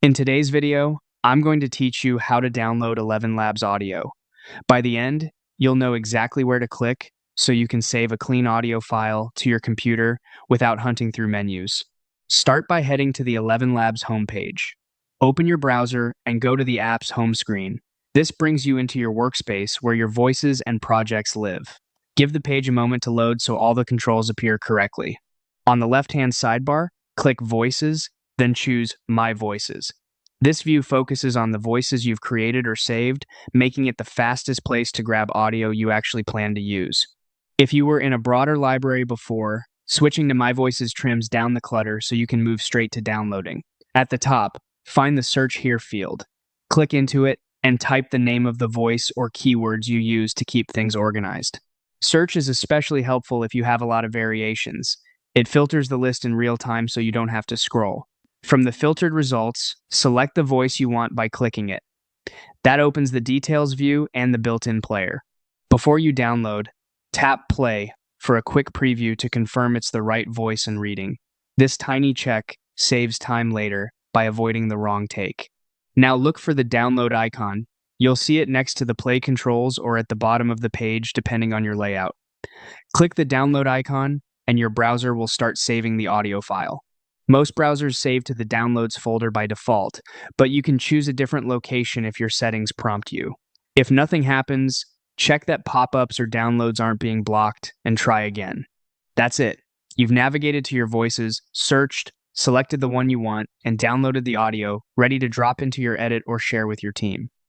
In today's video, I'm going to teach you how to download Elevenlabs audio. By the end, you'll know exactly where to click so you can save a clean audio file to your computer without hunting through menus. Start by heading to the Elevenlabs homepage. Open your browser and go to the app's home screen. This brings you into your workspace where your voices and projects live. Give the page a moment to load so all the controls appear correctly. On the left-hand sidebar, click Voices, then choose My Voices. This view focuses on the voices you've created or saved, making it the fastest place to grab audio you actually plan to use. If you were in a broader library before, switching to My Voices trims down the clutter so you can move straight to downloading. At the top, find the Search Here field. Click into it and type the name of the voice or keywords you use to keep things organized. Search is especially helpful if you have a lot of variations. It filters the list in real time so you don't have to scroll. From the filtered results, select the voice you want by clicking it. That opens the details view and the built-in player. Before you download, tap play for a quick preview to confirm it's the right voice and reading. This tiny check saves time later by avoiding the wrong take. Now look for the download icon. You'll see it next to the play controls or at the bottom of the page depending on your layout. Click the download icon and your browser will start saving the audio file. Most browsers save to the Downloads folder by default, but you can choose a different location if your settings prompt you. If nothing happens, check that pop-ups or downloads aren't being blocked and try again. That's it. You've navigated to your voices, searched, selected the one you want, and downloaded the audio, ready to drop into your edit or share with your team.